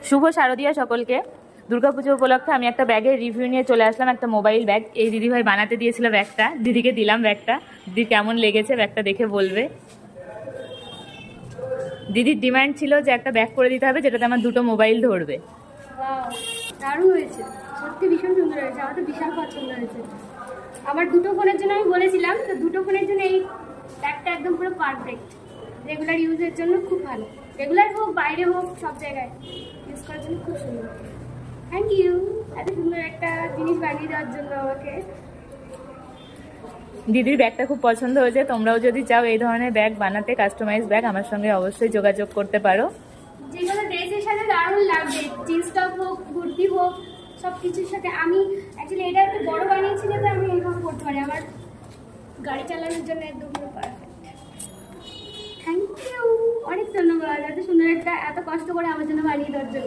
শুভ শারদিয়া সকলকে। দুর্গাপুজো উপলক্ষে আমি একটা ব্যাগের রিভিউ নিয়ে চলে আসলাম, একটা মোবাইল ব্যাগ। এই দিদিভাই বানাতে দিয়েছিল ব্যাগটা, দিদিকে দিলাম ব্যাগটা। দিদি কেমন লেগেছে ব্যাগটা দেখে বলবে। দিদির ডিমান্ড ছিল যে একটা ব্যাগ করে দিতে হবে যেটাতে আমার দুটো মোবাইল ধরবে। দারুণ হয়েছে, সত্যি ভীষণ সুন্দর হয়েছে, আমার তো বিশাল পছন্দ হয়েছে। আমার দুটো ফোনের জন্য আমি বলেছিলাম, তো দুটো ফোনের জন্য এই ব্যাগটা একদম পুরো পারফেক্ট। রেগুলার ইউজের জন্য খুব ভালো, রেগুলার হোক বাইরে হোক সব জায়গায় ইউজ করার জন্য খুব সুন্দর। থ্যাংক ইউ এত সুন্দর একটা জিনিস বানিয়ে দেওয়ার জন্য আমাকে। দিদির ব্যাগটা খুব পছন্দ হয়েছে। তোমরাও যদি চাও এই ধরনের ব্যাগ বানাতে, কাস্টমাইজ ব্যাগ, আমার সঙ্গে অবশ্যই যোগাযোগ করতে পারো। যেগুলো ড্রেসের সাথে দারুণ লাগবে, জিন্স টপ হোক কুর্তি হোক সব কিছুর সাথে। আমি অ্যাকচুয়ালি এটা একটু বড় বানিয়েছি যাতে আমি এইভাবে করতে পারি, আমার গাড়ি চালানোর জন্য একদম পুরো পারফেক্ট। থ্যাংক ইউ, অনেক ধন্যবাদ এত সুন্দর একটা, এত কষ্ট করে আমার জন্য বানিয়ে দেওয়ার জন্য।